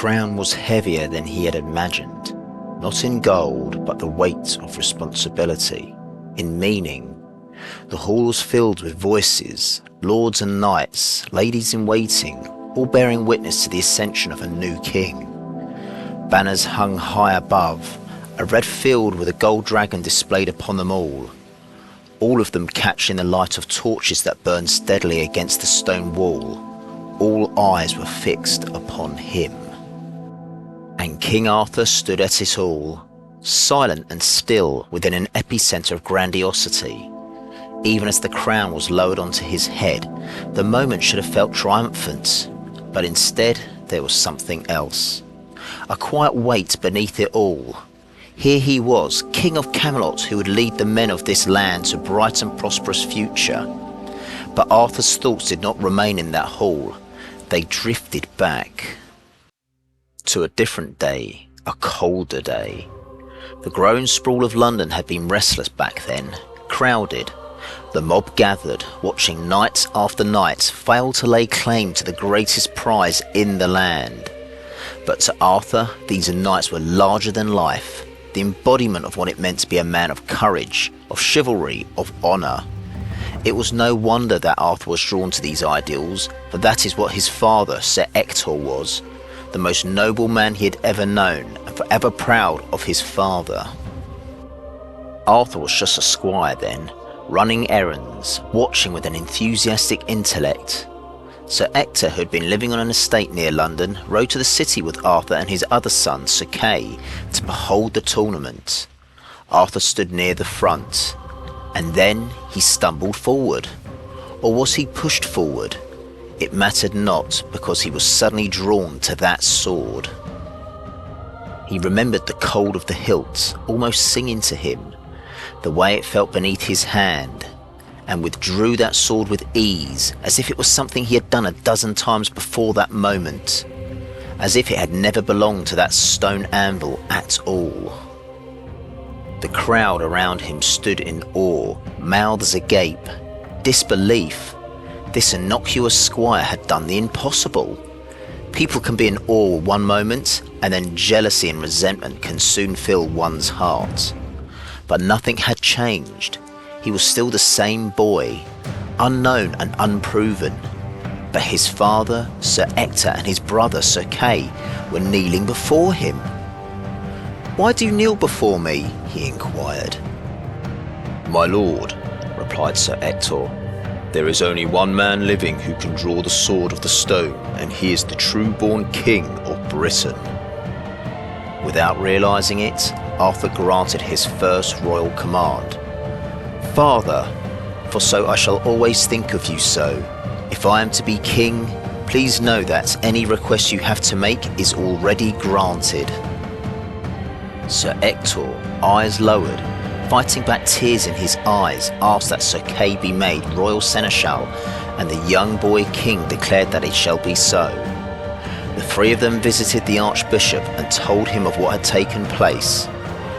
crown was heavier than he had imagined, not in gold, but the weight of responsibility, in meaning. The hall was filled with voices, lords and knights, ladies in waiting, all bearing witness to the ascension of a new king. Banners hung high above, a red field with a gold dragon displayed upon them all of them catching the light of torches that burned steadily against the stone wall. All eyes were fixed upon him. And King Arthur stood at it all, silent and still within an epicentre of grandiosity. Even as the crown was lowered onto his head, the moment should have felt triumphant, but instead there was something else. A quiet weight beneath it all. Here he was, King of Camelot, who would lead the men of this land to a bright and prosperous future. But Arthur's thoughts did not remain in that hall. They drifted back to a different day, a colder day. The growing sprawl of London had been restless back then, crowded. The mob gathered, watching night after night fail to lay claim to the greatest prize in the land. But to Arthur, these nights were larger than life, the embodiment of what it meant to be a man of courage, of chivalry, of honour. It was no wonder that Arthur was drawn to these ideals, for that is what his father, Sir Ector, was, the most noble man he had ever known, and forever proud of his father. Arthur was just a squire then, running errands, watching with an enthusiastic intellect. Sir Ector, who had been living on an estate near London, rode to the city with Arthur and his other son, Sir Kay, to behold the tournament. Arthur stood near the front, and then he stumbled forward. Or was he pushed forward? It mattered not, because he was suddenly drawn to that sword. He remembered the cold of the hilt, almost singing to him, the way it felt beneath his hand, and withdrew that sword with ease, as if it was something he had done a dozen times before that moment, as if it had never belonged to that stone anvil at all. The crowd around him stood in awe, mouths agape, disbelief. This innocuous squire had done the impossible. People can be in awe one moment, and then jealousy and resentment can soon fill one's heart. But nothing had changed. He was still the same boy, unknown and unproven. But his father, Sir Ector, and his brother, Sir Kay, were kneeling before him. "Why do you kneel before me?" he inquired. "My lord," replied Sir Ector, "there is only one man living who can draw the sword of the stone, and he is the true-born King of Britain." Without realizing it, Arthur granted his first royal command. "Father, for so I shall always think of you so, if I am to be king, please know that any request you have to make is already granted." Sir Ector, eyes lowered, fighting back tears in his eyes, asked that Sir Kay be made royal seneschal, and the young boy king declared that it shall be so. The three of them visited the archbishop and told him of what had taken place.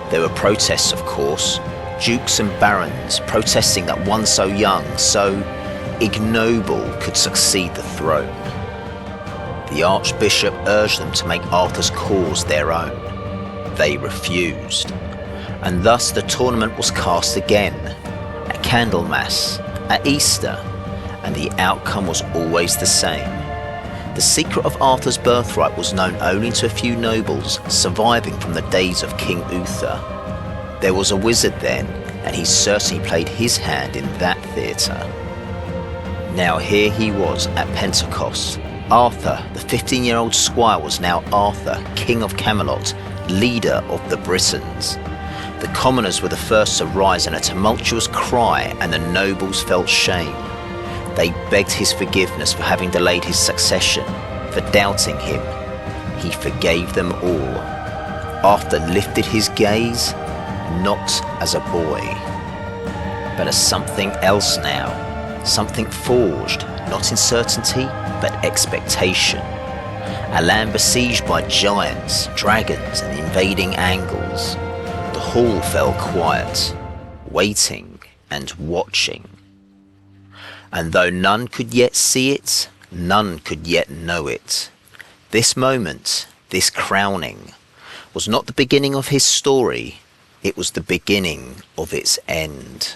There were protests, of course, dukes and barons protesting that one so young, so ignoble, could succeed the throne. The archbishop urged them to make Arthur's cause their own. They refused, and thus the tournament was cast again, at Candlemas, at Easter, and the outcome was always the same. The secret of Arthur's birthright was known only to a few nobles surviving from the days of King Uther. There was a wizard then, and he certainly played his hand in that theatre. Now here he was at Pentecost. Arthur, the 15-year-old squire, was now Arthur, King of Camelot, leader of the Britons. The commoners were the first to rise in a tumultuous cry, and the nobles felt shame. They begged his forgiveness for having delayed his succession, for doubting him. He forgave them all. Arthur lifted his gaze, not as a boy, but as something else now, something forged, not in certainty, but expectation. A land besieged by giants, dragons, and invading angles. The hall fell quiet, waiting and watching. And though none could yet see it, none could yet know it. This moment, This crowning was not the beginning of his story, it was the beginning of its end.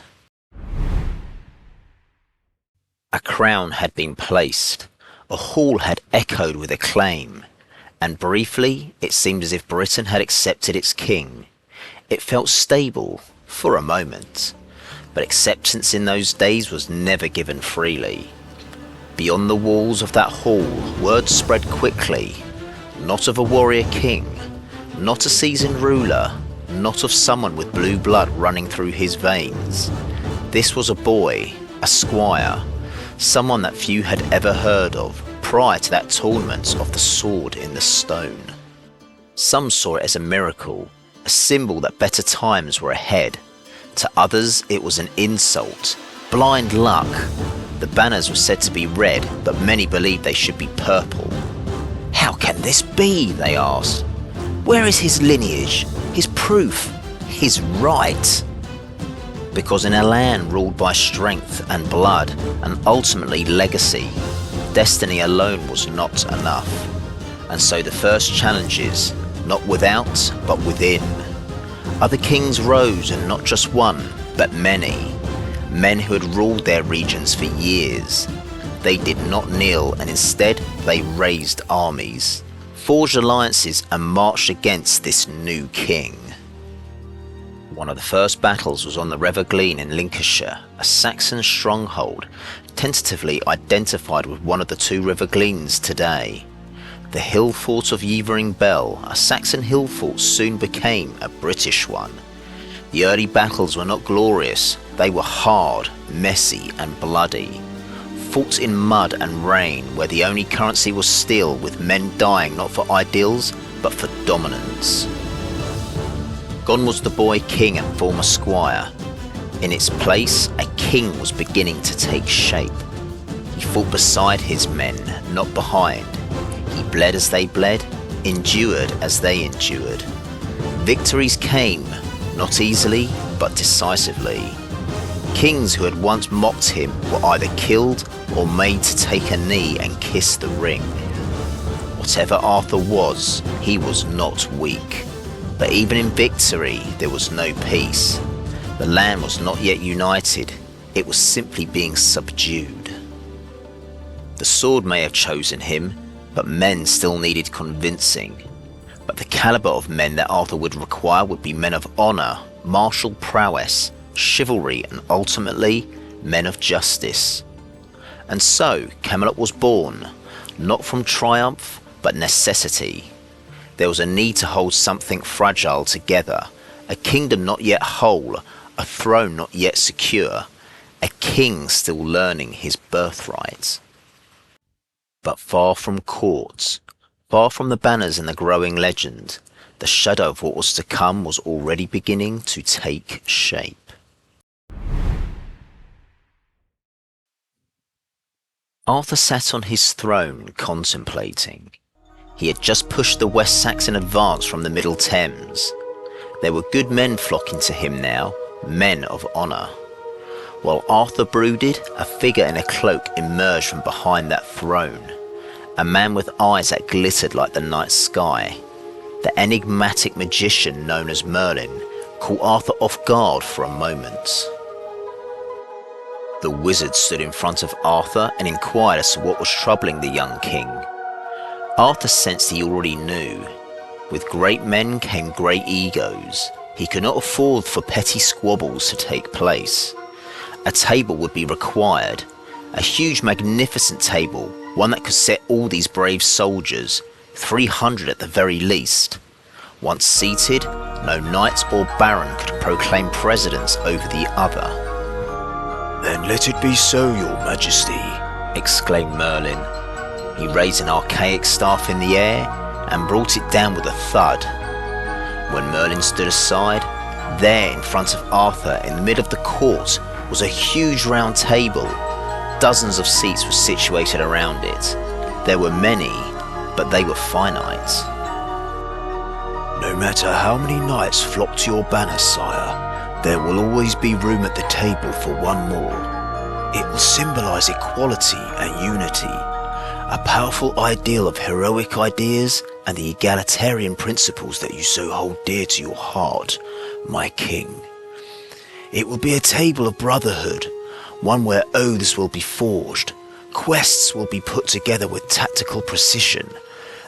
A crown had been placed, a hall had echoed with acclaim, and briefly it seemed as if Britain had accepted its king. It felt stable for a moment, but acceptance in those days was never given freely. Beyond the walls of that hall, word spread quickly, not of a warrior king, not a seasoned ruler, not of someone with blue blood running through his veins. This was a boy, a squire, someone that few had ever heard of prior to that tournament of the sword in the stone. Some saw it as a miracle, a symbol that better times were ahead. To others it was an insult, blind luck. The banners were said to be red, but many believed they should be purple. How can this be, they asked. Where is his lineage, his proof, his right? Because in a land ruled by strength and blood, and ultimately legacy, destiny alone was not enough. And so the first challenges, not without, but within. Other kings rose, and not just one, but many. Men who had ruled their regions for years. They did not kneel, and instead they raised armies, forged alliances, and marched against this new king. One of the first battles was on the River Glen in Lincolnshire, a Saxon stronghold, tentatively identified with one of the two River Glens today. The hill fort of Yevering Bell, a Saxon hill fort, soon became a British one. The early battles were not glorious, they were hard, messy and bloody. Fought in mud and rain, where the only currency was steel, with men dying not for ideals, but for dominance. Gone was the boy king and former squire. In its place, a king was beginning to take shape. He fought beside his men, not behind. He bled as they bled, endured as they endured. Victories came, not easily, but decisively. Kings who had once mocked him were either killed or made to take a knee and kiss the ring. Whatever Arthur was, he was not weak. But even in victory, there was no peace. The land was not yet united, it was simply being subdued. The sword may have chosen him, but men still needed convincing. But the caliber of men that Arthur would require would be men of honour, martial prowess, chivalry, and ultimately, men of justice. And so, Camelot was born, not from triumph, but necessity. There was a need to hold something fragile together, a kingdom not yet whole, a throne not yet secure, a king still learning his birthright. But far from courts, far from the banners and the growing legend, the shadow of what was to come was already beginning to take shape. Arthur sat on his throne contemplating. He had just pushed the West Saxon advance from the Middle Thames. There were good men flocking to him now, men of honour. While Arthur brooded, a figure in a cloak emerged from behind that throne. A man with eyes that glittered like the night sky. The enigmatic magician known as Merlin caught Arthur off guard for a moment. The wizard stood in front of Arthur and inquired as to what was troubling the young king. Arthur sensed he already knew. With great men came great egos. He could not afford for petty squabbles to take place. A table would be required. A huge, magnificent table, one that could set all these brave soldiers, 300 at the very least. Once seated, no knight or baron could proclaim precedence over the other. "Then let it be so, your majesty," exclaimed Merlin. He raised an archaic staff in the air and brought it down with a thud. When Merlin stood aside, there in front of Arthur in the middle of the court was a huge round table. Dozens of seats were situated around it. There were many, but they were finite. "No matter how many knights flock to your banner, sire, there will always be room at the table for one more. It will symbolise equality and unity. A powerful ideal of heroic ideas and the egalitarian principles that you so hold dear to your heart, my king. It will be a table of brotherhood, one where oaths will be forged, quests will be put together with tactical precision,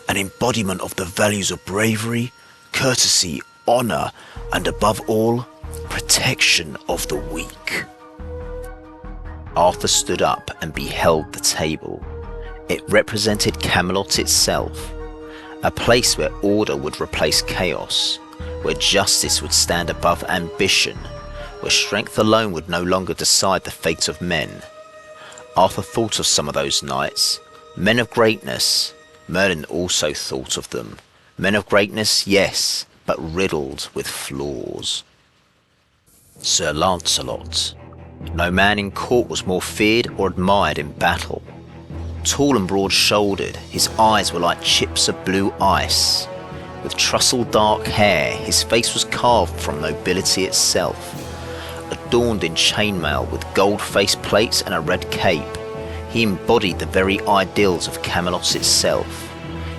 an embodiment of the values of bravery, courtesy, honor, and above all, protection of the weak. Arthur stood up and beheld the table. It represented Camelot itself, a place where order would replace chaos, where justice would stand above ambition, where strength alone would no longer decide the fate of men. Arthur thought of some of those knights, men of greatness. Merlin also thought of them. Men of greatness, yes, but riddled with flaws. Sir Lancelot. No man in court was more feared or admired in battle. Tall and broad-shouldered, his eyes were like chips of blue ice. With tousled dark hair, his face was carved from nobility itself. Adorned in chainmail with gold faceplates and a red cape, he embodied the very ideals of Camelot itself.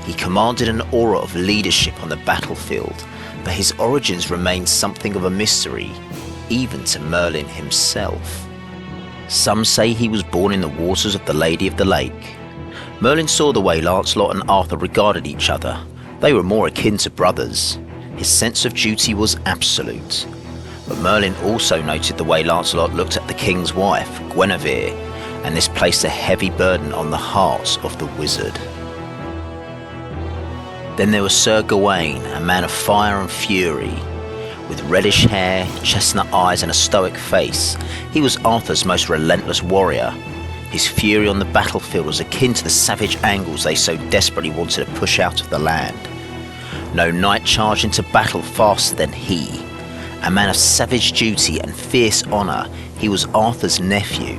He commanded an aura of leadership on the battlefield, but his origins remained something of a mystery, even to Merlin himself. Some say he was born in the waters of the Lady of the Lake. Merlin saw the way Lancelot and Arthur regarded each other. They were more akin to brothers. His sense of duty was absolute. But Merlin also noted the way Lancelot looked at the king's wife, Guinevere, and this placed a heavy burden on the heart of the wizard. Then there was Sir Gawain, a man of fire and fury. With reddish hair, chestnut eyes and a stoic face, he was Arthur's most relentless warrior. His fury on the battlefield was akin to the savage Angles they so desperately wanted to push out of the land. No knight charged into battle faster than he. A man of savage duty and fierce honour, he was Arthur's nephew.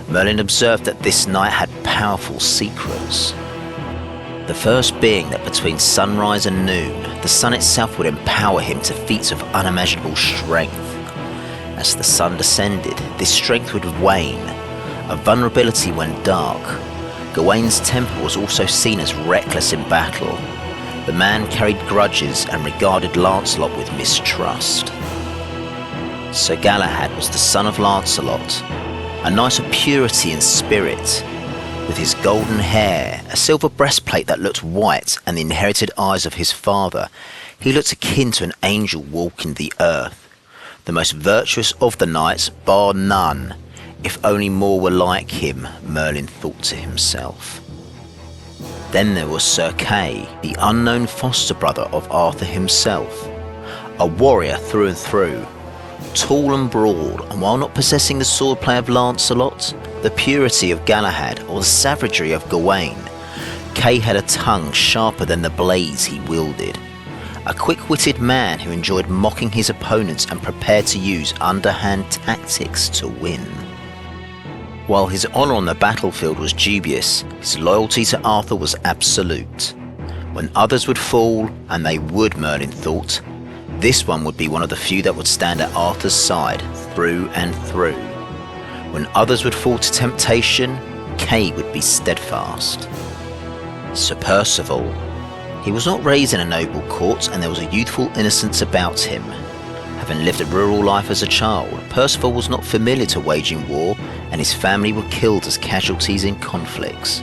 Merlin observed that this knight had powerful secrets. The first being that between sunrise and noon, the sun itself would empower him to feats of unimaginable strength. As the sun descended, this strength would wane, a vulnerability when dark. Gawain's temper was also seen as reckless in battle. The man carried grudges and regarded Lancelot with mistrust. Sir Galahad was the son of Lancelot, a knight of purity and spirit. With his golden hair, a silver breastplate that looked white, and the inherited eyes of his father, he looked akin to an angel walking the earth. The most virtuous of the knights, bar none. If only more were like him, Merlin thought to himself. Then there was Sir Kay, the unknown foster brother of Arthur himself. A warrior through and through. Tall and broad, and while not possessing the swordplay of Lancelot, the purity of Galahad, or the savagery of Gawain, Kay had a tongue sharper than the blades he wielded. A quick-witted man who enjoyed mocking his opponents and prepared to use underhand tactics to win. While his honour on the battlefield was dubious, his loyalty to Arthur was absolute. When others would fall, and they would, Merlin thought, this one would be one of the few that would stand at Arthur's side through and through. When others would fall to temptation, Kay would be steadfast. Sir Percival. He was not raised in a noble court, and there was a youthful innocence about him. Having lived a rural life as a child, Percival was not familiar to waging war, and his family were killed as casualties in conflicts.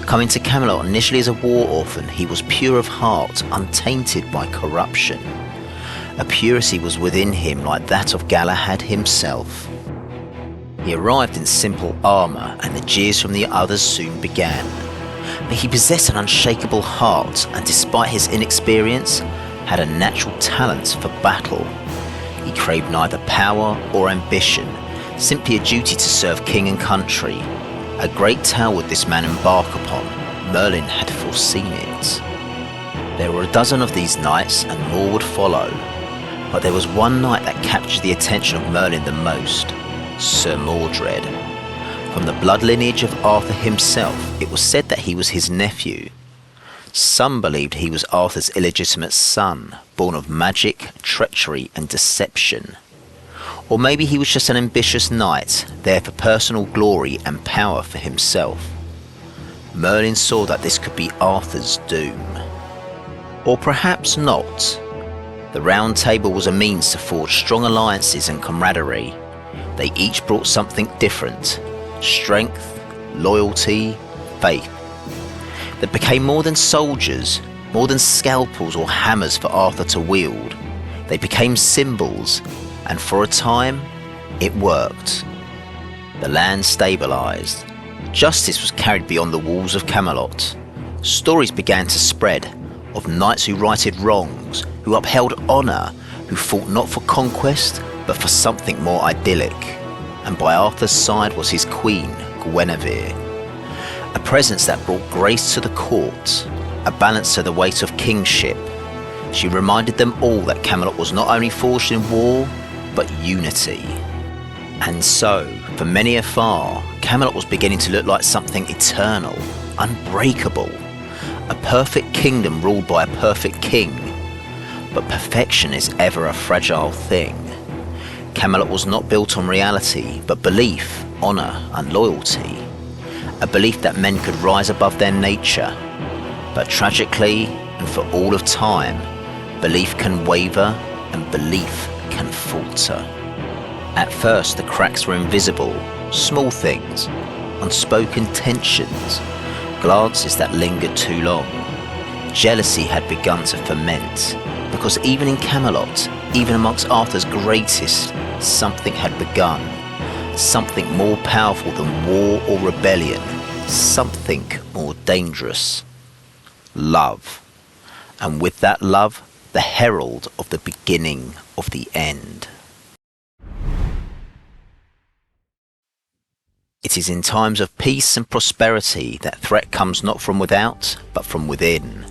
Coming to Camelot initially as a war orphan, he was pure of heart, untainted by corruption. A purity was within him like that of Galahad himself. He arrived in simple armour, and the jeers from the others soon began. But he possessed an unshakable heart, and despite his inexperience, had a natural talent for battle. He craved neither power or ambition, simply a duty to serve king and country. A great tale would this man embark upon. Merlin had foreseen it. There were a dozen of these knights, and more would follow. But there was one knight that captured the attention of Merlin the most, Sir Mordred. From the blood lineage of Arthur himself, it was said that he was his nephew. Some believed he was Arthur's illegitimate son, born of magic, treachery and deception. Or maybe he was just an ambitious knight, there for personal glory and power for himself. Merlin saw that this could be Arthur's doom. Or perhaps not. The Round Table was a means to forge strong alliances and camaraderie. They each brought something different: strength, loyalty, faith. They became more than soldiers, more than scalpels or hammers for Arthur to wield. They became symbols, and for a time, it worked. The land stabilised. Justice was carried beyond the walls of Camelot. Stories began to spread of knights who righted wrongs, who upheld honour, who fought not for conquest, but for something more idyllic. And by Arthur's side was his queen, Guinevere. A presence that brought grace to the court, a balance to the weight of kingship. She reminded them all that Camelot was not only forged in war, but unity. And so, for many afar, Camelot was beginning to look like something eternal, unbreakable. A perfect kingdom ruled by a perfect king. But perfection is ever a fragile thing. Camelot was not built on reality, but belief, honour and loyalty. A belief that men could rise above their nature. But tragically, and for all of time, belief can waver and belief can falter. At first the cracks were invisible, small things, unspoken tensions, glances that lingered too long. Jealousy had begun to ferment, because even in Camelot, even amongst Arthur's greatest, something had begun. Something more powerful than war or rebellion, something more dangerous. Love. And with that love, the herald of the beginning of the end. It is in times of peace and prosperity that threat comes not from without, but from within.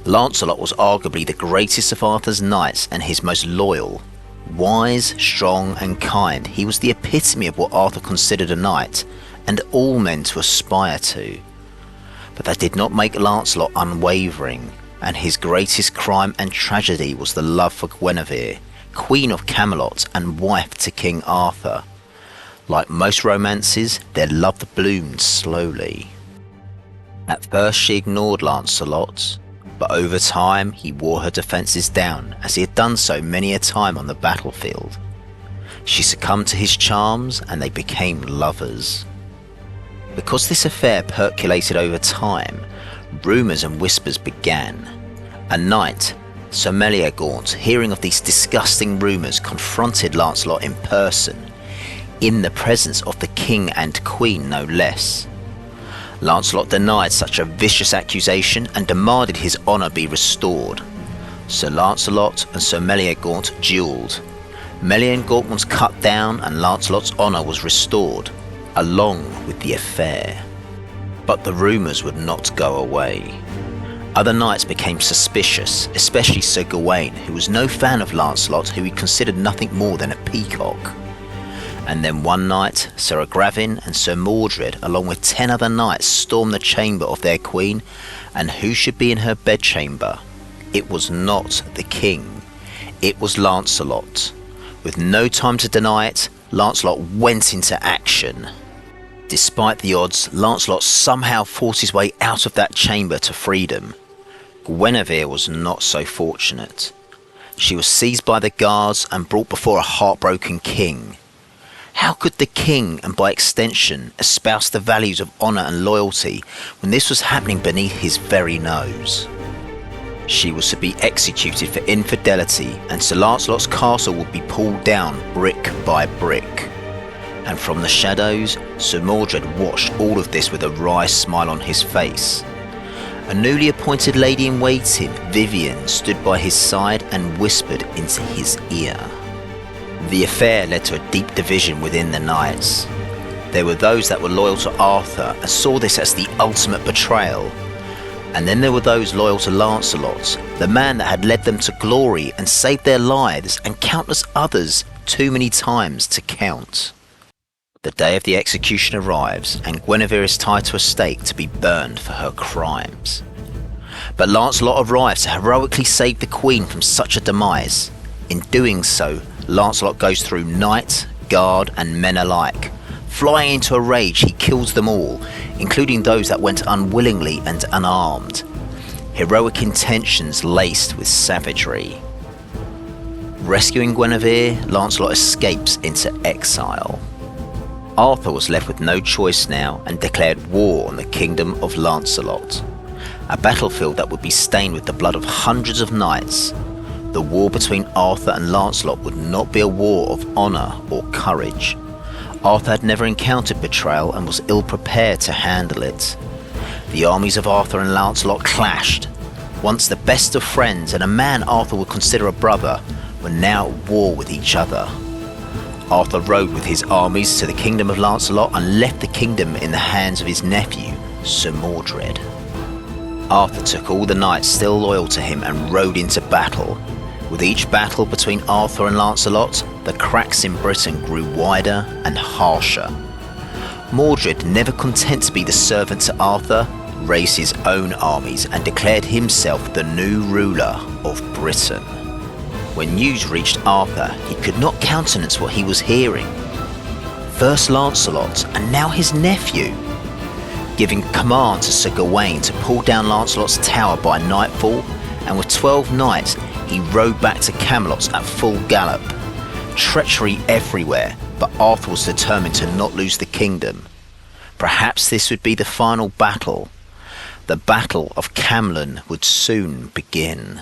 Lancelot was arguably the greatest of Arthur's knights and his most loyal. Wise, strong and kind, he was the epitome of what Arthur considered a knight, and all men to aspire to. But that did not make Lancelot unwavering, and his greatest crime and tragedy was the love for Guinevere, Queen of Camelot and wife to King Arthur. Like most romances, their love bloomed slowly. At first she ignored Lancelot, but over time he wore her defences down, as he had done so many a time on the battlefield. She succumbed to his charms and they became lovers. Because this affair percolated over time, rumours and whispers began. A knight, Sir Lancelot, hearing of these disgusting rumours, confronted Lancelot in person, in the presence of the king and queen no less. Lancelot denied such a vicious accusation and demanded his honour be restored. Sir Lancelot and Sir Lancelot duelled. Lancelot was cut down and Lancelot's honour was restored, along with the affair. But the rumours would not go away. Other knights became suspicious, especially Sir Gawain, who was no fan of Lancelot, who he considered nothing more than a peacock. And then one night, Sir Agravin and Sir Mordred, along with 10 other knights, stormed the chamber of their queen, and who should be in her bedchamber? It was not the king, it was Lancelot. With no time to deny it, Lancelot went into action. Despite the odds, Lancelot somehow fought his way out of that chamber to freedom. Guinevere was not so fortunate. She was seized by the guards and brought before a heartbroken king. How could the king, and by extension, espouse the values of honour and loyalty when this was happening beneath his very nose? She was to be executed for infidelity, and Sir Lancelot's castle would be pulled down brick by brick. And from the shadows, Sir Mordred watched all of this with a wry smile on his face. A newly appointed lady-in-waiting, Vivian, stood by his side and whispered into his ear. The affair led to a deep division within the knights. There were those that were loyal to Arthur and saw this as the ultimate betrayal. And then there were those loyal to Lancelot, the man that had led them to glory and saved their lives, and countless others too many times to count. The day of the execution arrives, and Guinevere is tied to a stake to be burned for her crimes. But Lancelot arrives to heroically save the queen from such a demise. In doing so, Lancelot goes through knight, guard and men alike, Flying into a rage, he kills them all, including those that went unwillingly and unarmed. Heroic intentions laced with savagery. Rescuing Guinevere, Lancelot escapes into exile. Arthur was left with no choice now and declared war on the kingdom of Lancelot. A battlefield that would be stained with the blood of hundreds of knights. The war between Arthur and Lancelot would not be a war of honour or courage. Arthur had never encountered betrayal and was ill prepared to handle it. The armies of Arthur and Lancelot clashed. Once the best of friends and a man Arthur would consider a brother were now at war with each other. Arthur rode with his armies to the kingdom of Lancelot and left the kingdom in the hands of his nephew, Sir Mordred. Arthur took all the knights still loyal to him and rode into battle. With each battle between Arthur and Lancelot, the cracks in Britain grew wider and harsher. Mordred, never content to be the servant to Arthur, raised his own armies and declared himself the new ruler of Britain. When news reached Arthur, he could not countenance what he was hearing. First Lancelot, and now his nephew. Giving command to Sir Gawain to pull down Lancelot's tower by nightfall, and with 12 knights, he rode back to Camelot at full gallop. Treachery everywhere, but Arthur was determined to not lose the kingdom. Perhaps this would be the final battle. The Battle of Camlann would soon begin.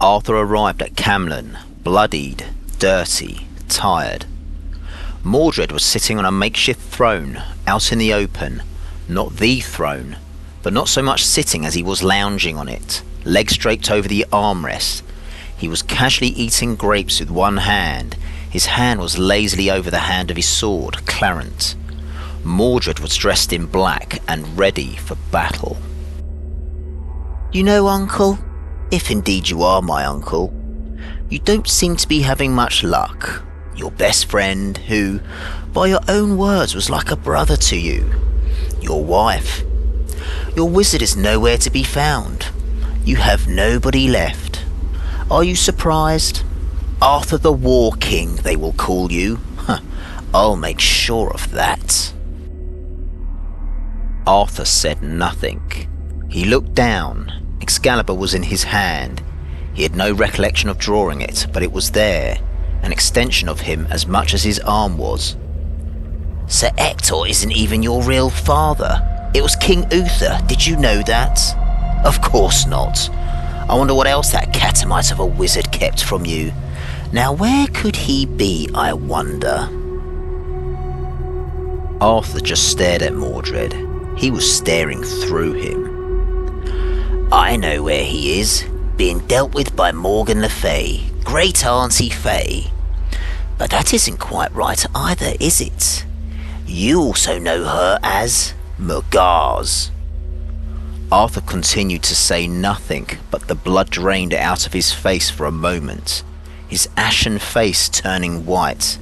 Arthur arrived at Camlann, bloodied, dirty, tired. Mordred was sitting on a makeshift throne, out in the open. Not the throne, but not so much sitting as he was lounging on it, legs draped over the armrest. He was casually eating grapes with one hand. His hand was lazily over the hand of his sword, Clarence. Mordred was dressed in black and ready for battle. You know, Uncle, if indeed you are my uncle, you don't seem to be having much luck. Your best friend, who, by your own words, was like a brother to you. Your wife. Your wizard is nowhere to be found. You have nobody left. Are you surprised? Arthur the War King, they will call you. I'll make sure of that. Arthur said nothing. He looked down. Excalibur was in his hand. He had no recollection of drawing it, but it was there, an extension of him as much as his arm was. Sir Ector isn't even your real father. It was King Uther, did you know that? Of course not. I wonder what else that catamite of a wizard kept from you. Now where could he be, I wonder? Arthur just stared at Mordred. He was staring through him. I know where he is, being dealt with by Morgan le Fay, great Auntie Fay. But that isn't quite right either, is it? You also know her as Morgause. Arthur continued to say nothing, but the blood drained out of his face for a moment, his ashen face turning white.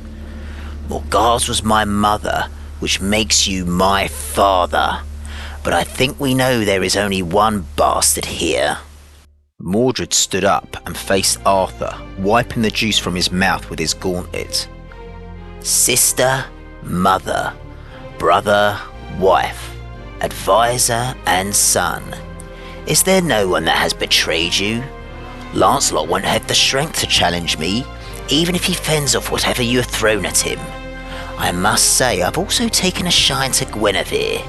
Morgause was my mother, which makes you my father. But I think we know there is only one bastard here. Mordred stood up and faced Arthur, wiping the juice from his mouth with his gauntlet. Sister, mother, brother, wife, advisor and son. Is there no one that has betrayed you? Lancelot won't have the strength to challenge me, even if he fends off whatever you have thrown at him. I must say I've also taken a shine to Guinevere.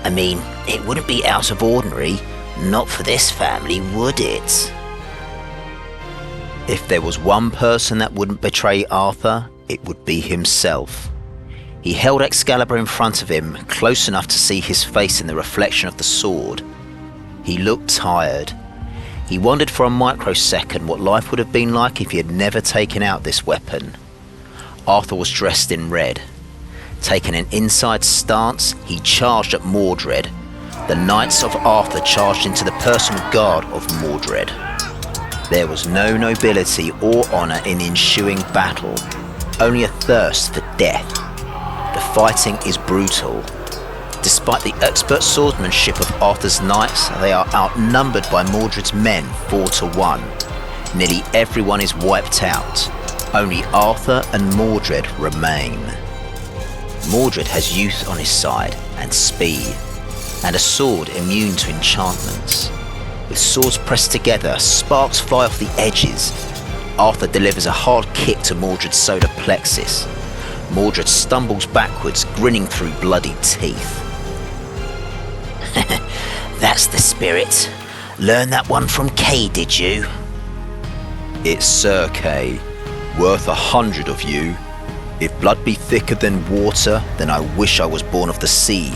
I mean, it wouldn't be out of ordinary, not for this family, would it? If there was one person that wouldn't betray Arthur, it would be himself. He held Excalibur in front of him, close enough to see his face in the reflection of the sword. He looked tired. He wondered for a microsecond what life would have been like if he had never taken out this weapon. Arthur was dressed in red. Taking an inside stance, he charged at Mordred. The knights of Arthur charged into the personal guard of Mordred. There was no nobility or honour in the ensuing battle, only a thirst for death. The fighting is brutal. Despite the expert swordsmanship of Arthur's knights, they are outnumbered by Mordred's men 4-1. Nearly everyone is wiped out. Only Arthur and Mordred remain. Mordred has youth on his side and speed, and a sword immune to enchantments. With swords pressed together, sparks fly off the edges. Arthur delivers a hard kick to Mordred's solar plexus. Mordred stumbles backwards, grinning through bloody teeth. That's the spirit. Learn that one from Kay, did you? It's Sir Kay, worth 100 of you. If blood be thicker than water, then I wish I was born of the sea,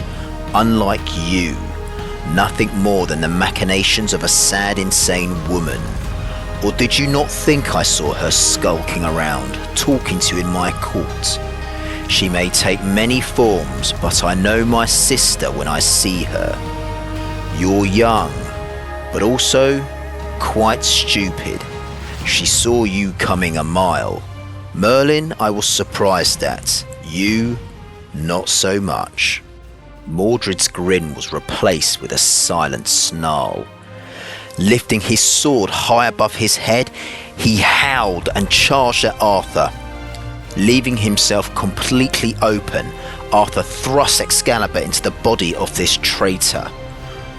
unlike you. Nothing more than the machinations of a sad, insane woman. Or did you not think I saw her skulking around, talking to you in my court? She may take many forms, but I know my sister when I see her. You're young, but also quite stupid. She saw you coming a mile. Merlin, I was surprised at. You, not so much. Mordred's grin was replaced with a silent snarl. Lifting his sword high above his head, he howled and charged at Arthur. Leaving himself completely open, Arthur thrust Excalibur into the body of this traitor.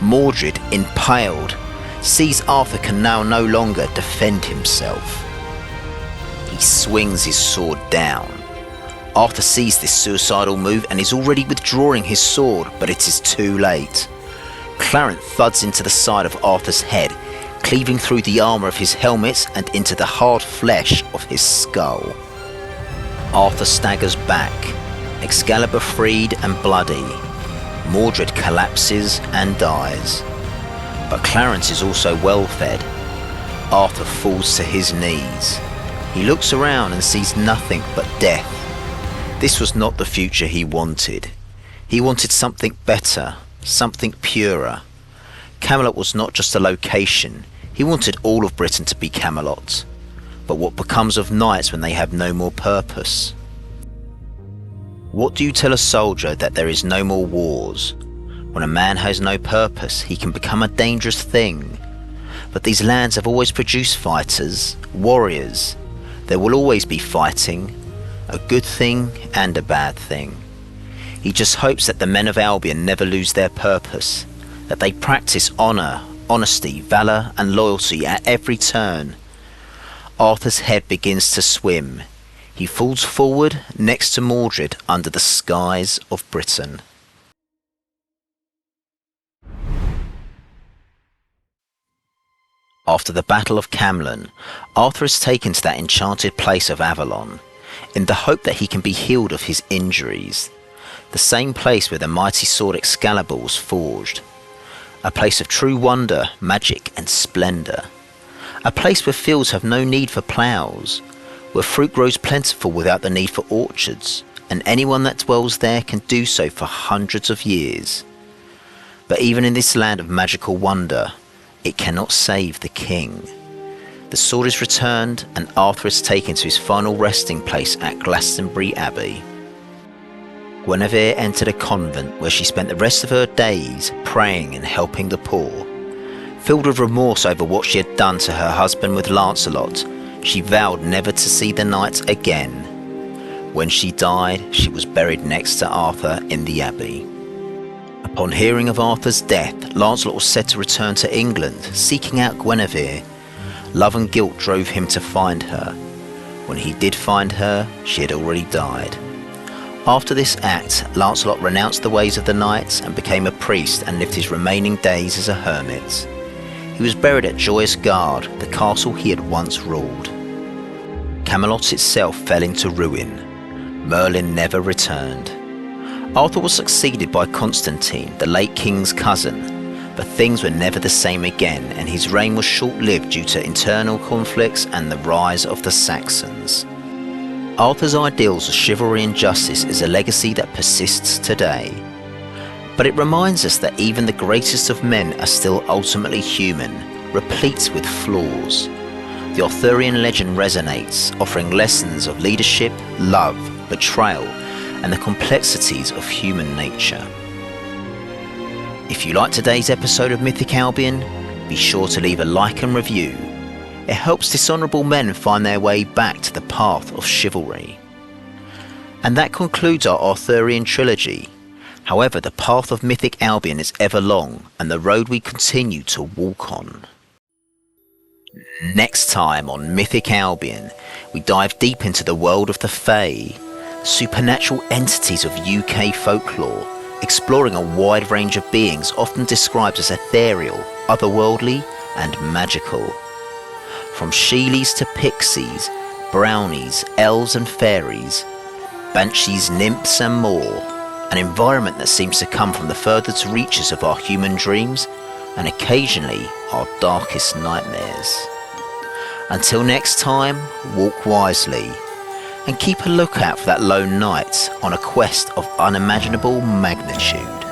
Mordred, impaled, sees Arthur can now no longer defend himself. He swings his sword down. Arthur sees this suicidal move and is already withdrawing his sword, but it is too late. Clarence thuds into the side of Arthur's head, cleaving through the armour of his helmet and into the hard flesh of his skull. Arthur staggers back, Excalibur freed and bloody. Mordred collapses and dies. But Clarence is also well fed. Arthur falls to his knees. He looks around and sees nothing but death. This was not the future he wanted. He wanted something better, something purer. Camelot was not just a location. He wanted all of Britain to be Camelot. But what becomes of knights when they have no more purpose? What do you tell a soldier that there is no more wars? When a man has no purpose, he can become a dangerous thing. But these lands have always produced fighters, warriors. There will always be fighting, a good thing and a bad thing. He just hopes that the men of Albion never lose their purpose, that they practice honour, honesty, valour and loyalty at every turn. Arthur's head begins to swim. He falls forward next to Mordred under the skies of Britain. After the Battle of Camlann, Arthur is taken to that enchanted place of Avalon, in the hope that he can be healed of his injuries. The same place where the mighty sword Excalibur was forged. A place of true wonder, magic and splendour. A place where fields have no need for ploughs, where fruit grows plentiful without the need for orchards, and anyone that dwells there can do so for hundreds of years. But even in this land of magical wonder, it cannot save the king. The sword is returned and Arthur is taken to his final resting place at Glastonbury Abbey. Guinevere entered a convent where she spent the rest of her days praying and helping the poor. Filled with remorse over what she had done to her husband with Lancelot, she vowed never to see the knight again. When she died, she was buried next to Arthur in the abbey. Upon hearing of Arthur's death, Lancelot was said to return to England, seeking out Guinevere. Love and guilt drove him to find her. When he did find her, she had already died. After this act, Lancelot renounced the ways of the knights and became a priest and lived his remaining days as a hermit. He was buried at Joyous Gard, the castle he had once ruled. Camelot itself fell into ruin. Merlin never returned. Arthur was succeeded by Constantine, the late king's cousin, but things were never the same again, and his reign was short-lived due to internal conflicts and the rise of the Saxons. Arthur's ideals of chivalry and justice is a legacy that persists today. But it reminds us that even the greatest of men are still ultimately human, replete with flaws. The Arthurian legend resonates, offering lessons of leadership, love, betrayal, and the complexities of human nature. If you liked today's episode of Mythic Albion, be sure to leave a like and review. It helps dishonourable men find their way back to the path of chivalry. And that concludes our Arthurian trilogy. However, the path of mythic Albion is ever long, and the road we continue to walk on. Next time on Mythic Albion, we dive deep into the world of the Fae, supernatural entities of UK folklore, exploring a wide range of beings often described as ethereal, otherworldly and magical. From Sheelies to pixies, brownies, elves and fairies, banshees, nymphs and more, an environment that seems to come from the furthest reaches of our human dreams and occasionally our darkest nightmares. Until next time, walk wisely and keep a lookout for that lone knight on a quest of unimaginable magnitude.